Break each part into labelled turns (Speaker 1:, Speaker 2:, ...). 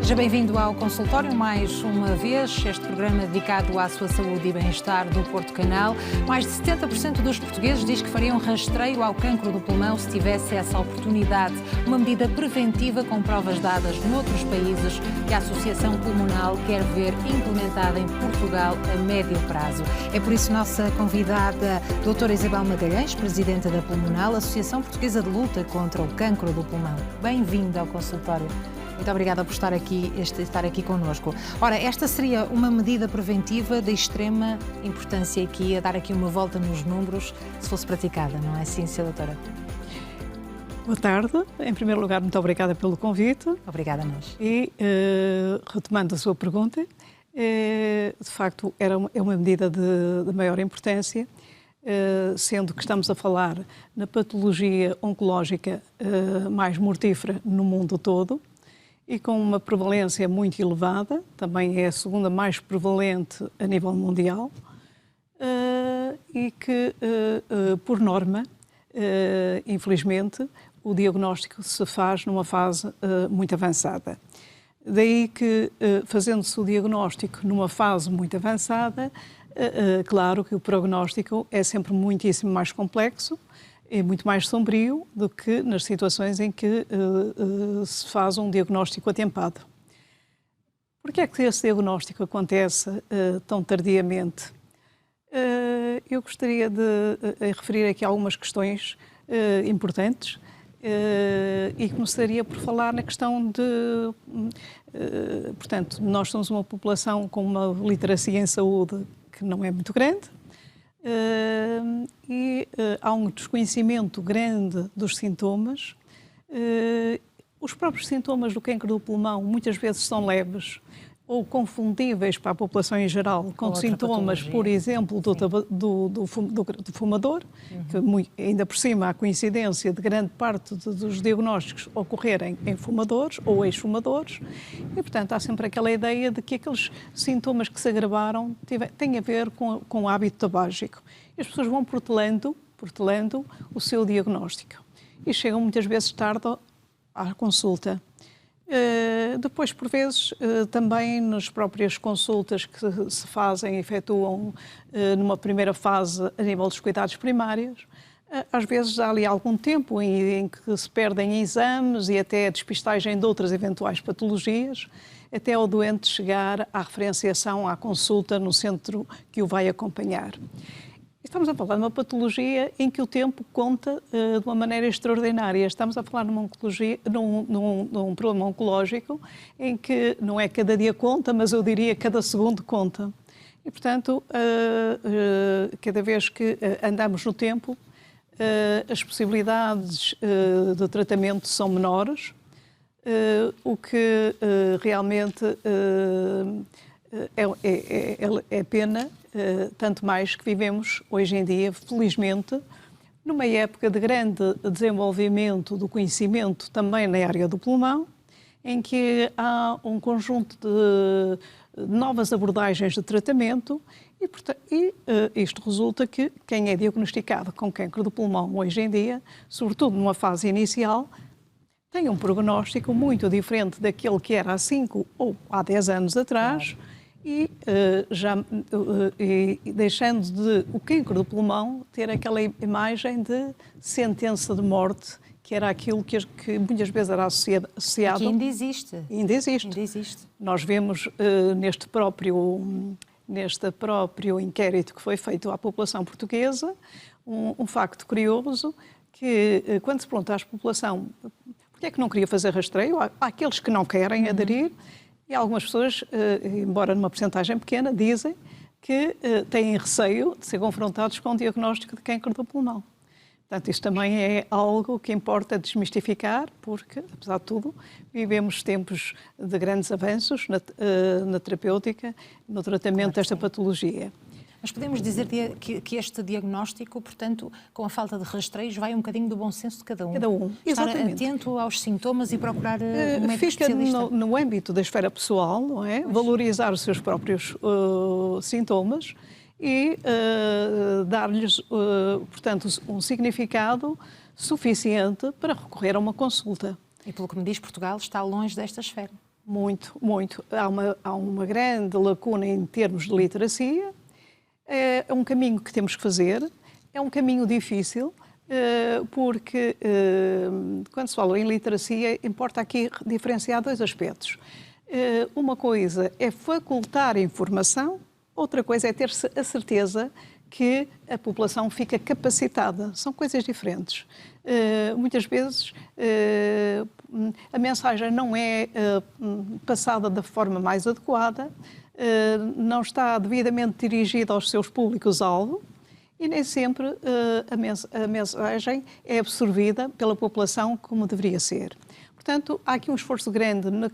Speaker 1: Seja bem-vindo ao consultório mais uma vez, este programa dedicado à sua saúde e bem-estar do Porto Canal. Mais de 70% dos portugueses diz que fariam rastreio ao cancro do pulmão se tivesse essa oportunidade. Uma medida preventiva com provas dadas noutros países que a Associação Pulmonal quer ver implementada em Portugal a médio prazo. É por isso nossa convidada, doutora Isabel Magalhães, presidenta da Pulmonal, Associação Portuguesa de Luta contra o Cancro do Pulmão. Bem-vinda ao consultório. Muito obrigada por estar aqui connosco. Ora, esta seria uma medida preventiva de extrema importância aqui, a dar aqui uma volta nos números, se fosse praticada, não é assim, Sra. Doutora?
Speaker 2: Boa tarde. Em primeiro lugar, muito obrigada pelo convite.
Speaker 1: Obrigada a nós.
Speaker 2: E, retomando a sua pergunta, de facto, é uma medida de maior importância, sendo que estamos a falar na patologia oncológica mais mortífera no mundo todo, e com uma prevalência muito elevada, também é a segunda mais prevalente a nível mundial, e que, por norma, infelizmente, o diagnóstico se faz numa fase muito avançada. Daí que, fazendo-se o diagnóstico numa fase muito avançada, claro que o prognóstico é sempre muitíssimo mais complexo, é muito mais sombrio do que nas situações em que se faz um diagnóstico atempado. Por que é que esse diagnóstico acontece tão tardiamente? Eu gostaria de referir aqui algumas questões importantes e começaria por falar na questão de... portanto, nós somos uma população com uma literacia em saúde que não é muito grande, e há um desconhecimento grande dos sintomas. Os próprios sintomas do cancro do pulmão muitas vezes são leves ou confundíveis para a população em geral com sintomas, por exemplo, do fumador, que ainda por cima há coincidência de grande parte dos diagnósticos ocorrerem em fumadores ou ex-fumadores, e portanto há sempre aquela ideia de que aqueles sintomas que se agravaram têm a ver com o hábito tabágico. E as pessoas vão protelando o seu diagnóstico e chegam muitas vezes tarde à consulta. Depois, por vezes, também nas próprias consultas que se fazem, efetuam numa primeira fase a nível dos cuidados primários, às vezes há ali algum tempo em que se perdem exames e até a despistagem de outras eventuais patologias, até o doente chegar à referenciação, à consulta no centro que o vai acompanhar. Estamos a falar de uma patologia em que o tempo conta de uma maneira extraordinária. Estamos a falar num problema oncológico em que não é cada dia conta, mas eu diria cada segundo conta. E, portanto, cada vez que andamos no tempo, as possibilidades de tratamento são menores, o que realmente é pena. Tanto mais que vivemos hoje em dia, felizmente, numa época de grande desenvolvimento do conhecimento também na área do pulmão, em que há um conjunto de novas abordagens de tratamento e isto resulta que quem é diagnosticado com cancro do pulmão hoje em dia, sobretudo numa fase inicial, tem um prognóstico muito diferente daquele que era há 5 ou há 10 anos atrás. Claro. E deixando de o cancro do pulmão ter aquela imagem de sentença de morte, que era aquilo que muitas vezes era associado...
Speaker 1: Que ainda existe.
Speaker 2: Ainda existe. Nós vemos neste próprio inquérito que foi feito à população portuguesa um facto curioso, que quando se pergunta à população porque é que não queria fazer rastreio, há aqueles que não querem aderir. E algumas pessoas, embora numa percentagem pequena, dizem que têm receio de ser confrontados com o diagnóstico de cancro do pulmão. Portanto, isto também é algo que importa desmistificar, porque, apesar de tudo, vivemos tempos de grandes avanços na terapêutica, no tratamento desta patologia.
Speaker 1: Mas podemos dizer que este diagnóstico, portanto, com a falta de rastreios, vai um bocadinho do bom senso de cada um. Estar atento aos sintomas e procurar um médico especialista.
Speaker 2: Fica no âmbito da esfera pessoal, não é? Valorizar os seus próprios sintomas e dar-lhes, portanto, um significado suficiente para recorrer a uma consulta.
Speaker 1: E pelo que me diz, Portugal está longe desta esfera.
Speaker 2: Muito, muito. Há uma grande lacuna em termos de literacia. É um caminho que temos que fazer. É um caminho difícil, porque quando se fala em literacia, importa aqui diferenciar dois aspectos. Uma coisa é facultar a informação, outra coisa é ter a certeza que a população fica capacitada. São coisas diferentes. Muitas vezes a mensagem não é passada da forma mais adequada, não está devidamente dirigida aos seus públicos-alvo e nem sempre a mensagem é absorvida pela população como deveria ser. Portanto, há aqui um esforço grande na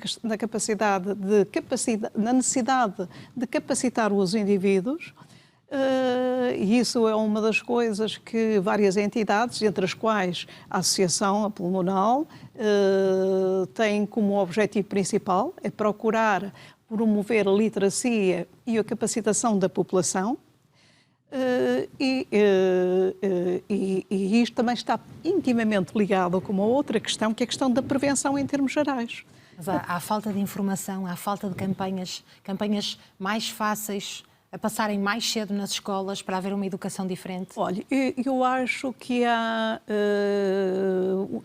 Speaker 2: necessidade de capacitar os indivíduos. E isso é uma das coisas que várias entidades, entre as quais a Associação Pulmonal, têm como objetivo principal, é procurar promover a literacia e a capacitação da população. E isto também está intimamente ligado com uma outra questão, que é a questão da prevenção em termos gerais.
Speaker 1: Mas há falta de informação, há falta de campanhas mais fáceis a passarem mais cedo nas escolas para haver uma educação diferente?
Speaker 2: Olha, eu acho que há,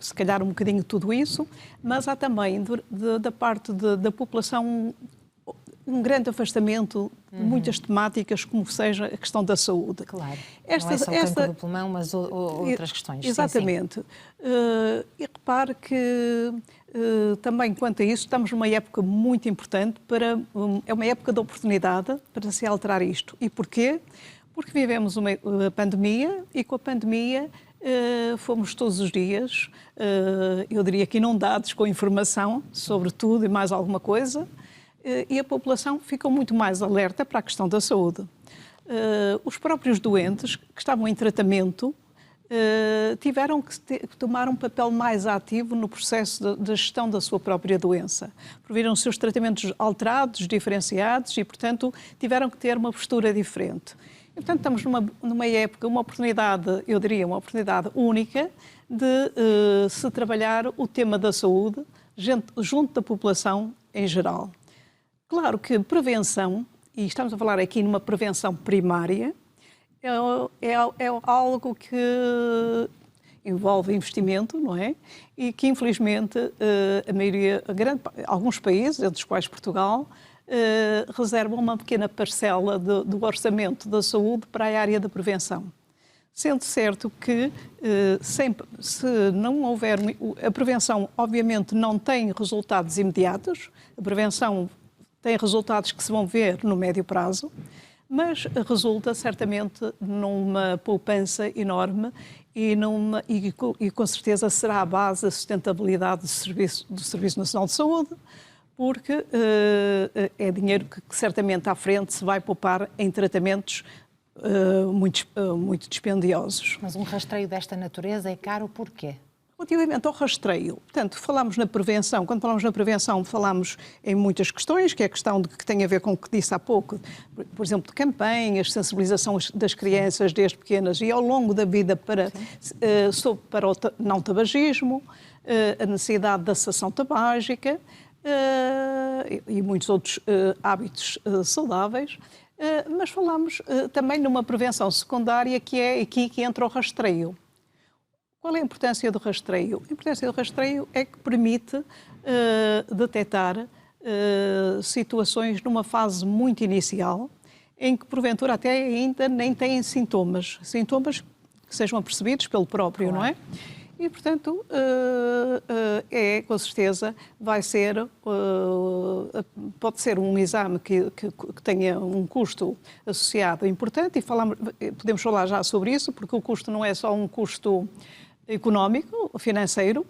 Speaker 2: se calhar, um bocadinho de tudo isso, mas há também, da parte da população, um grande afastamento de muitas temáticas, como seja a questão da saúde.
Speaker 1: Claro, não é só o cancro do pulmão, mas outras questões.
Speaker 2: Exatamente. Sim, sim. E repare que também, quanto a isso, estamos numa época muito importante, é uma época de oportunidade para se alterar isto. E porquê? Porque vivemos uma pandemia e com a pandemia fomos todos os dias, eu diria que inundados com informação sobre tudo e mais alguma coisa, e a população ficou muito mais alerta para a questão da saúde. Os próprios doentes que estavam em tratamento tiveram que tomar um papel mais ativo no processo de gestão da sua própria doença. Viram os seus tratamentos alterados, diferenciados e, portanto, tiveram que ter uma postura diferente. E, portanto, estamos numa época, uma oportunidade, eu diria, uma oportunidade única de se trabalhar o tema da saúde junto da população em geral. Claro que prevenção, e estamos a falar aqui numa prevenção primária, é algo que envolve investimento, não é? E que, infelizmente, alguns países, entre os quais Portugal, reservam uma pequena parcela do orçamento da saúde para a área da prevenção. Sendo certo que, se não houver... A prevenção, obviamente, não tem resultados imediatos. A prevenção tem resultados que se vão ver no médio prazo, mas resulta certamente numa poupança enorme e com certeza será a base da sustentabilidade do Serviço Nacional de Saúde, porque é dinheiro que certamente à frente se vai poupar em tratamentos muito dispendiosos.
Speaker 1: Mas um rastreio desta natureza é caro porquê?
Speaker 2: Relativamente ao rastreio, portanto, falamos na prevenção. Quando falamos na prevenção, falamos em muitas questões, que é a questão que tem a ver com o que disse há pouco, por exemplo, de campanhas, sensibilização das crianças desde pequenas e ao longo da vida para o não tabagismo, a necessidade da cessação tabágica e muitos outros hábitos saudáveis. Mas falamos também numa prevenção secundária, que é aqui que entra o rastreio. Qual é a importância do rastreio? A importância do rastreio é que permite detectar situações numa fase muito inicial, em que porventura até ainda nem têm sintomas que sejam percebidos pelo próprio, claro. Não é? E, portanto, com certeza, pode ser um exame que tenha um custo associado importante, e podemos falar já sobre isso, porque o custo não é só um custo económico, financeiro.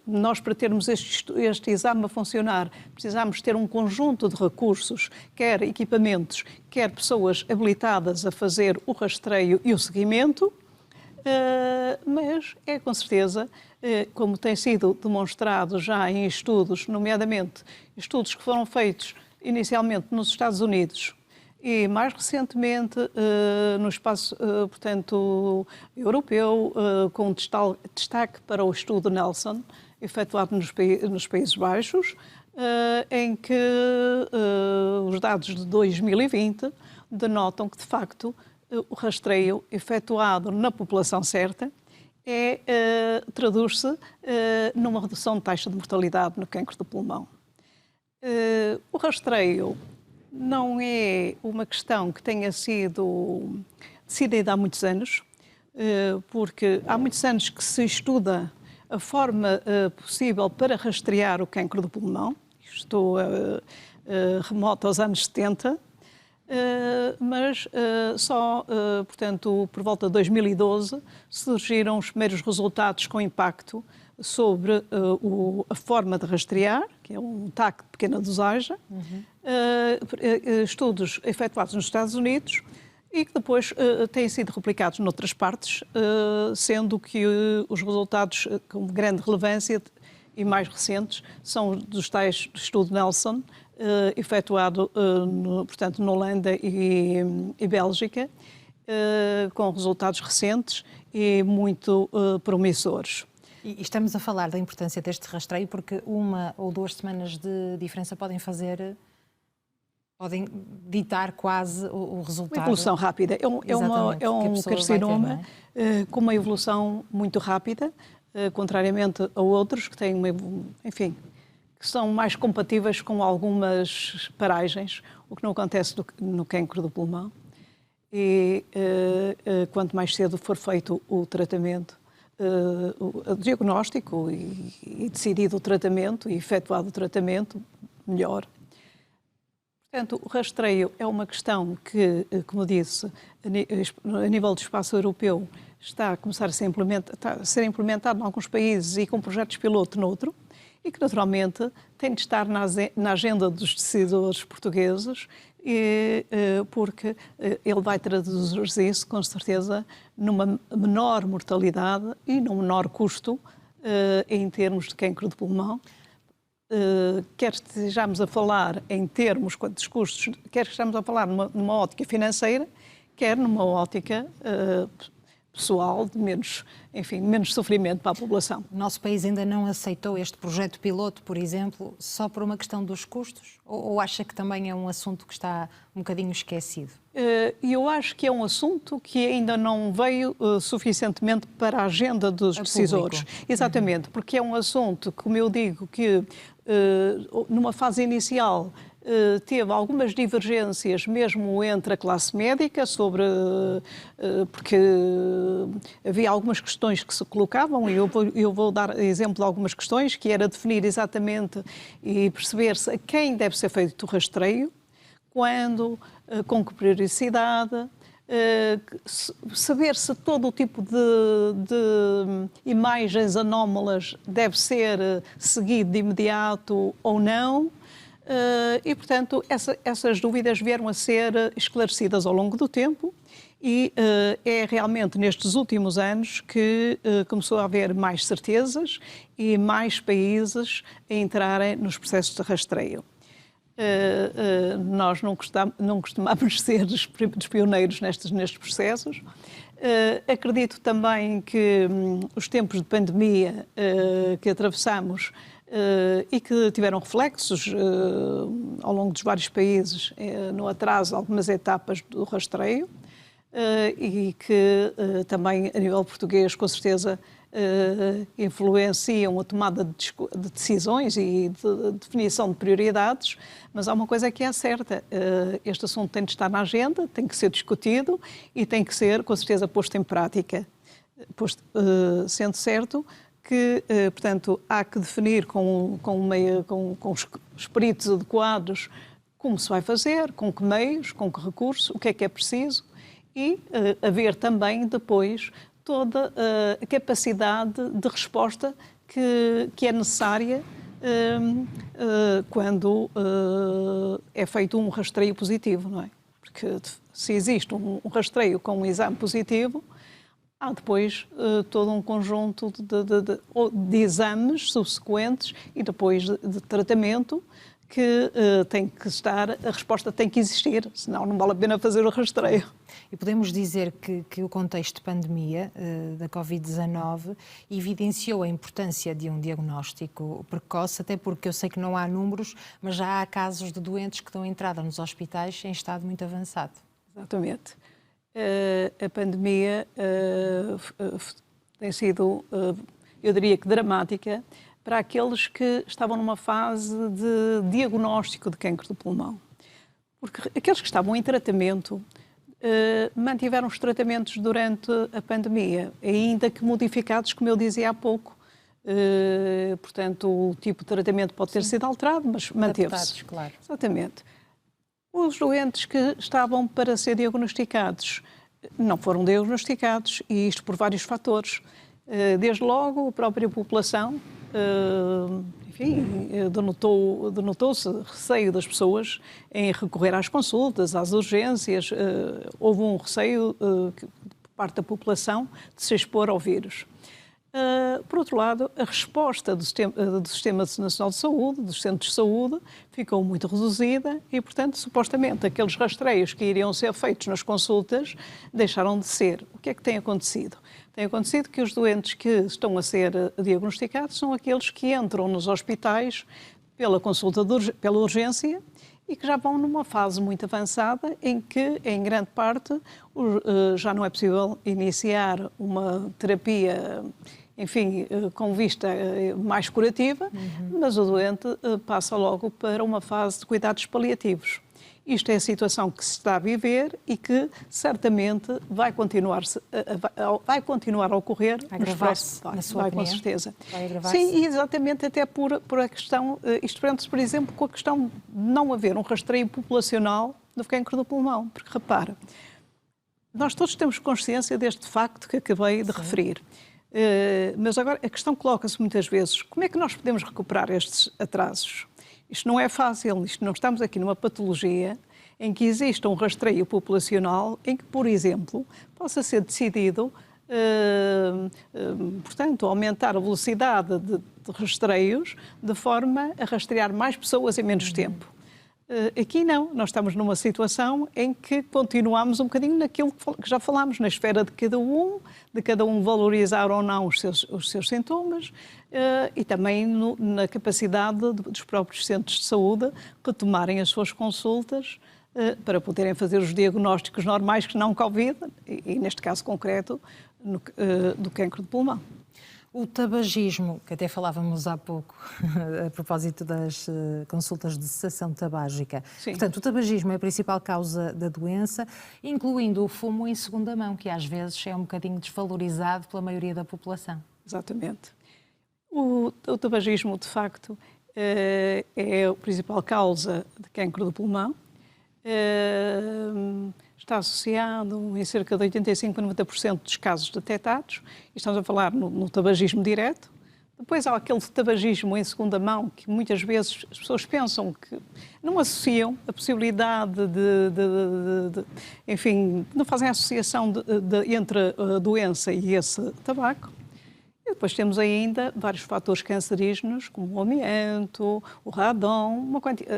Speaker 2: Nós, para termos este exame a funcionar, precisamos ter um conjunto de recursos, quer equipamentos, quer pessoas habilitadas a fazer o rastreio e o seguimento, mas é com certeza, como tem sido demonstrado já em estudos, nomeadamente estudos que foram feitos inicialmente nos Estados Unidos e mais recentemente no espaço, portanto, europeu, com destaque para o estudo Nelson, efetuado nos Países Baixos, em que os dados de 2020 denotam que, de facto, o rastreio efetuado na população certa traduz-se numa redução de taxa de mortalidade no cancro do pulmão. O rastreio não é uma questão que tenha sido decidida há muitos anos, porque há muitos anos que se estuda a forma possível para rastrear o cancro do pulmão. Isto remoto aos anos 70, mas portanto, por volta de 2012, surgiram os primeiros resultados com impacto sobre a forma de rastrear, que é um TAC de pequena dosagem, estudos efetuados nos Estados Unidos e que depois têm sido replicados noutras partes, sendo que os resultados com grande relevância e mais recentes são dos tais do estudo Nelson, efetuado portanto, na Holanda e Bélgica, com resultados recentes e muito promissores.
Speaker 1: E estamos a falar da importância deste rastreio porque 1 ou 2 semanas de diferença podem ditar quase o resultado.
Speaker 2: Uma evolução rápida. É um carcinoma com uma evolução muito rápida, contrariamente a outros que têm que são mais compatíveis com algumas paragens, o que não acontece no cancro do pulmão. E quanto mais cedo for feito o tratamento, o diagnóstico e decidido o tratamento e efetuado o tratamento, melhor. Portanto, o rastreio é uma questão que, como disse, a nível do espaço europeu está a começar a ser implementado em alguns países e com projetos piloto noutro, e que naturalmente tem de estar na agenda dos decisores portugueses, porque ele vai traduzir isso, com certeza, numa menor mortalidade e num menor custo em termos de cancro de pulmão. Quer estejamos a falar em termos dos custos, quer estejamos a falar numa ótica financeira, quer numa ótica pessoal, de menos sofrimento para a população.
Speaker 1: O nosso país ainda não aceitou este projeto piloto, por exemplo, só por uma questão dos custos? Ou acha que também é um assunto que está um bocadinho esquecido?
Speaker 2: Eu acho que é um assunto que ainda não veio suficientemente para a agenda dos decisores.
Speaker 1: Público.
Speaker 2: Exatamente, porque é um assunto, como eu digo, que numa fase inicial teve algumas divergências mesmo entre a classe médica porque havia algumas questões que se colocavam, e eu vou dar exemplo de algumas questões, que era definir exatamente e perceber-se a quem deve ser feito o rastreio, quando, com que periodicidade, saber se todo o tipo de imagens anómalas deve ser seguido de imediato ou não. E, portanto, essas dúvidas vieram a ser esclarecidas ao longo do tempo e é realmente nestes últimos anos que começou a haver mais certezas e mais países a entrarem nos processos de rastreio. Nós não costumamos ser dos pioneiros nestes processos. Acredito também que os tempos de pandemia que atravessamos e que tiveram reflexos ao longo dos vários países no atraso de algumas etapas do rastreio e que também a nível português com certeza influenciam a tomada de decisões e de definição de prioridades, mas há uma coisa que é certa, este assunto tem de estar na agenda, tem que ser discutido e tem que ser com certeza posto em prática, sendo certo que, portanto, há que definir com os peritos adequados como se vai fazer, com que meios, com que recursos, o que é preciso e haver também depois toda a capacidade de resposta que é necessária quando é feito um rastreio positivo, não é? Porque se existe um rastreio com um exame positivo, há depois todo um conjunto de exames subsequentes e depois de tratamento que tem que estar, a resposta tem que existir, senão não vale a pena fazer o rastreio.
Speaker 1: E podemos dizer que o contexto de pandemia da Covid-19 evidenciou a importância de um diagnóstico precoce, até porque eu sei que não há números, mas já há casos de doentes que dão entrada nos hospitais em estado muito avançado.
Speaker 2: Exatamente. A pandemia tem sido, eu diria que dramática, para aqueles que estavam numa fase de diagnóstico de cancro do pulmão. Porque aqueles que estavam em tratamento mantiveram os tratamentos durante a pandemia, ainda que modificados, como eu dizia há pouco. Portanto, o tipo de tratamento pode ter sido alterado, mas manteve-se.
Speaker 1: Claro.
Speaker 2: Exatamente. Os doentes que estavam para ser diagnosticados não foram diagnosticados, e isto por vários fatores. Desde logo, a própria população, enfim, denotou-se receio das pessoas em recorrer às consultas, às urgências. Houve um receio por parte da população de se expor ao vírus. Por outro lado, a resposta do Sistema Nacional de Saúde, dos centros de saúde, ficou muito reduzida e, portanto, supostamente, aqueles rastreios que iriam ser feitos nas consultas deixaram de ser. O que é que tem acontecido? Tem acontecido que os doentes que estão a ser diagnosticados são aqueles que entram nos hospitais pela consulta, pela urgência, e que já vão numa fase muito avançada em que, em grande parte, já não é possível iniciar uma terapia, enfim, com vista mais curativa, mas o doente passa logo para uma fase de cuidados paliativos. Isto é a situação que se está a viver e que certamente vai continuar a ocorrer nos próximos anos. Vai, com certeza.
Speaker 1: Vai agravar-se?
Speaker 2: Sim, exatamente, até por a questão, isto prende-se, por exemplo, com a questão de não haver um rastreio populacional do cancro do pulmão. Porque, repara, nós todos temos consciência deste facto que acabei de referir. Mas agora a questão coloca-se muitas vezes: como é que nós podemos recuperar estes atrasos? Isto não é fácil, não estamos aqui numa patologia em que exista um rastreio populacional em que, por exemplo, possa ser decidido, portanto, aumentar a velocidade de rastreios de forma a rastrear mais pessoas em menos tempo. Aqui não, nós estamos numa situação em que continuamos um bocadinho naquilo que já falámos, na esfera de cada um valorizar ou não os seus sintomas, e também na capacidade dos próprios centros de saúde retomarem as suas consultas para poderem fazer os diagnósticos normais, que não Covid, e neste caso concreto, do cancro de pulmão.
Speaker 1: O tabagismo, que até falávamos há pouco, a propósito das consultas de cessação tabágica. Sim. Portanto, o tabagismo é a principal causa da doença, incluindo o fumo em segunda mão, que às vezes é um bocadinho desvalorizado pela maioria da população.
Speaker 2: Exatamente. O tabagismo, de facto, é a principal causa de cancro do pulmão. Está associado em cerca de 85% a 90% dos casos detectados. Estamos a falar no tabagismo direto. Depois há aquele tabagismo em segunda mão, que muitas vezes as pessoas pensam que não associam a possibilidade enfim, não fazem a associação entre a doença e esse tabaco. E depois temos ainda vários fatores cancerígenos, como o amianto, o radon,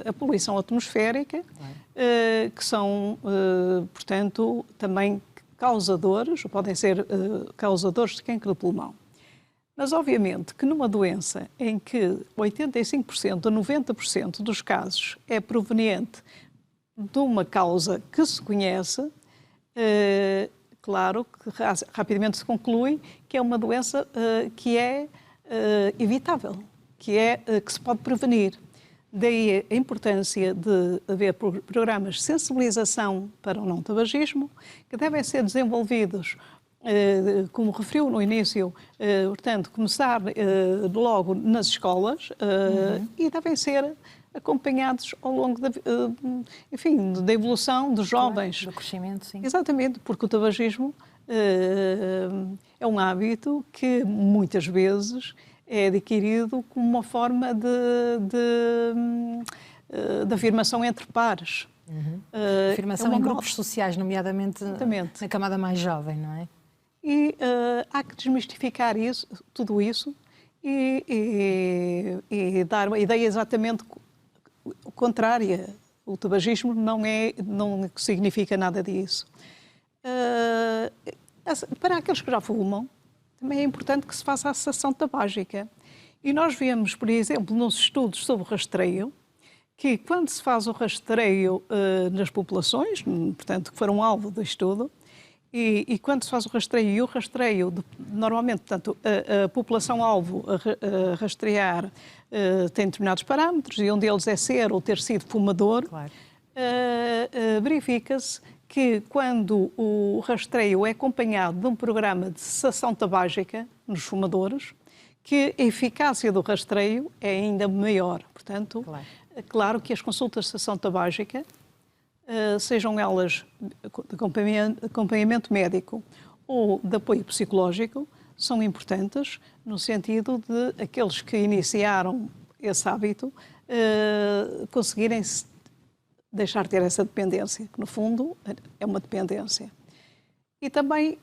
Speaker 2: a poluição atmosférica, que são, portanto, também causadores, ou podem ser causadores de cancro do pulmão. Mas, obviamente, que numa doença em que 85% a 90% dos casos é proveniente de uma causa que se conhece, claro que rapidamente se conclui que é uma doença que é evitável, que se pode prevenir. Daí a importância de haver programas de sensibilização para o não-tabagismo, que devem ser desenvolvidos, como referiu no início, portanto, começar logo nas escolas, e devem ser acompanhados ao longo da evolução dos jovens.
Speaker 1: Claro, do crescimento, sim.
Speaker 2: Exatamente, porque o tabagismo é um hábito que muitas vezes é adquirido como uma forma de afirmação entre pares.
Speaker 1: Afirmação em grupos sociais, nomeadamente na camada mais jovem, não é?
Speaker 2: E há que desmistificar tudo isso e dar uma ideia exatamente contrária. O tabagismo não significa nada disso. Para aqueles que já fumam, também é importante que se faça a cessação tabágica. E nós vemos, por exemplo, nos estudos sobre o rastreio, que quando se faz o rastreio nas populações, portanto, que foram alvo do estudo, e quando se faz o rastreio, normalmente, portanto, a população-alvo a rastrear tem determinados parâmetros, e um deles é ser ou ter sido fumador.
Speaker 1: Claro.
Speaker 2: Verifica-se que quando o rastreio é acompanhado de um programa de cessação tabágica nos fumadores, que a eficácia do rastreio é ainda maior. Portanto, claro que as consultas de cessação tabágica, sejam elas de acompanhamento médico ou de apoio psicológico, são importantes no sentido de aqueles que iniciaram esse hábito conseguirem deixar de ter essa dependência, que no fundo é uma dependência. E também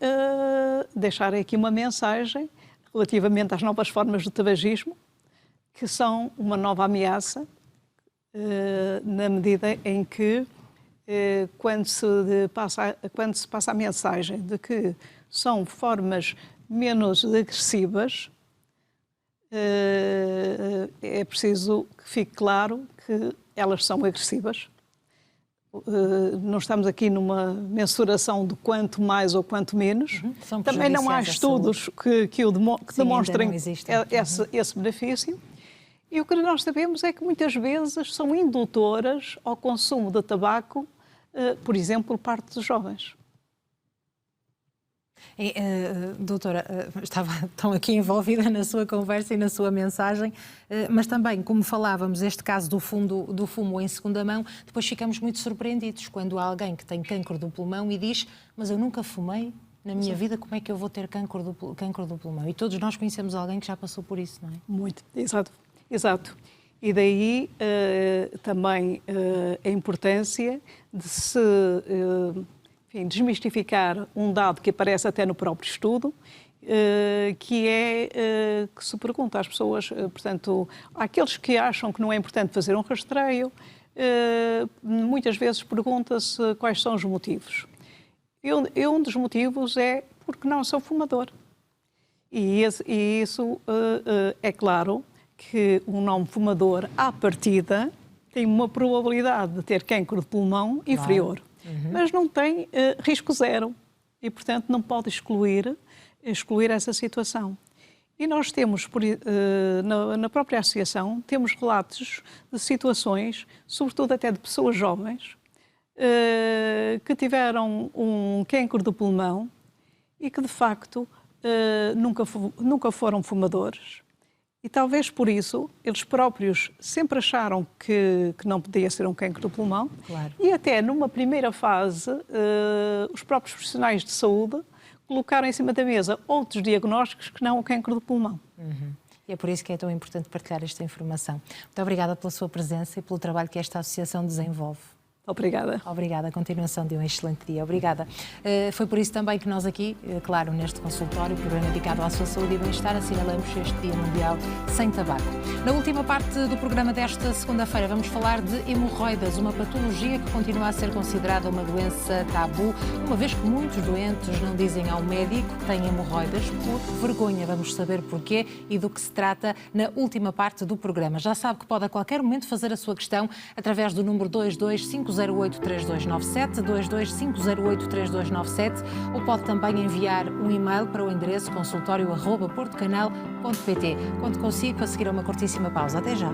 Speaker 2: deixar aqui uma mensagem relativamente às novas formas de tabagismo, que são uma nova ameaça, na medida em que quando se passa a mensagem de que são formas menos agressivas, é preciso que fique claro que elas são agressivas. Não estamos aqui numa mensuração de quanto mais ou quanto menos. Também não há estudos que demonstrem esse benefício. E o que nós sabemos é que muitas vezes são indutoras ao consumo de tabaco, por exemplo, por parte dos jovens.
Speaker 1: Doutora, estava tão aqui envolvida na sua conversa e na sua mensagem, mas também, como falávamos, este caso do fumo em segunda mão, depois ficamos muito surpreendidos quando há alguém que tem cancro do pulmão e diz: mas eu nunca fumei na minha vida, como é que eu vou ter cancro do pulmão? E todos nós conhecemos alguém que já passou por isso, não é?
Speaker 2: Muito, exato. E daí também a importância de se desmistificar um dado que aparece até no próprio estudo, que é que se pergunta às pessoas, portanto, àqueles que acham que não é importante fazer um rastreio, muitas vezes pergunta-se quais são os motivos. E um dos motivos é porque não sou fumador. E isso é claro que um não fumador, à partida, tem uma probabilidade de ter cancro de pulmão inferior. Mas não tem risco zero e, portanto, não pode excluir essa situação. E nós temos, na própria associação, temos relatos de situações, sobretudo até de pessoas jovens, que tiveram um cancro do pulmão e que, de facto, nunca foram fumadores. E talvez por isso eles próprios sempre acharam que não podia ser um cancro do pulmão.
Speaker 1: Claro.
Speaker 2: E até numa primeira fase, os próprios profissionais de saúde colocaram em cima da mesa outros diagnósticos que não o cancro do pulmão.
Speaker 1: E é por isso que é tão importante partilhar esta informação. Muito obrigada pela sua presença e pelo trabalho que esta associação desenvolve.
Speaker 2: Obrigada.
Speaker 1: Obrigada. A continuação de um excelente dia. Obrigada. Foi por isso também que nós aqui, claro, neste consultório, programa dedicado à sua saúde e bem-estar, assinalamos este Dia Mundial Sem Tabaco. Na última parte do programa desta segunda-feira vamos falar de hemorroidas, uma patologia que continua a ser considerada uma doença tabu, uma vez que muitos doentes não dizem ao médico que têm hemorroidas por vergonha. Vamos saber porquê e do que se trata na última parte do programa. Já sabe que pode a qualquer momento fazer a sua questão através do número 22508-3297, 22508-3297, ou pode também enviar um e-mail para o endereço consultório@portocanal.pt. Conto consigo a seguir a uma curtíssima pausa. Até já.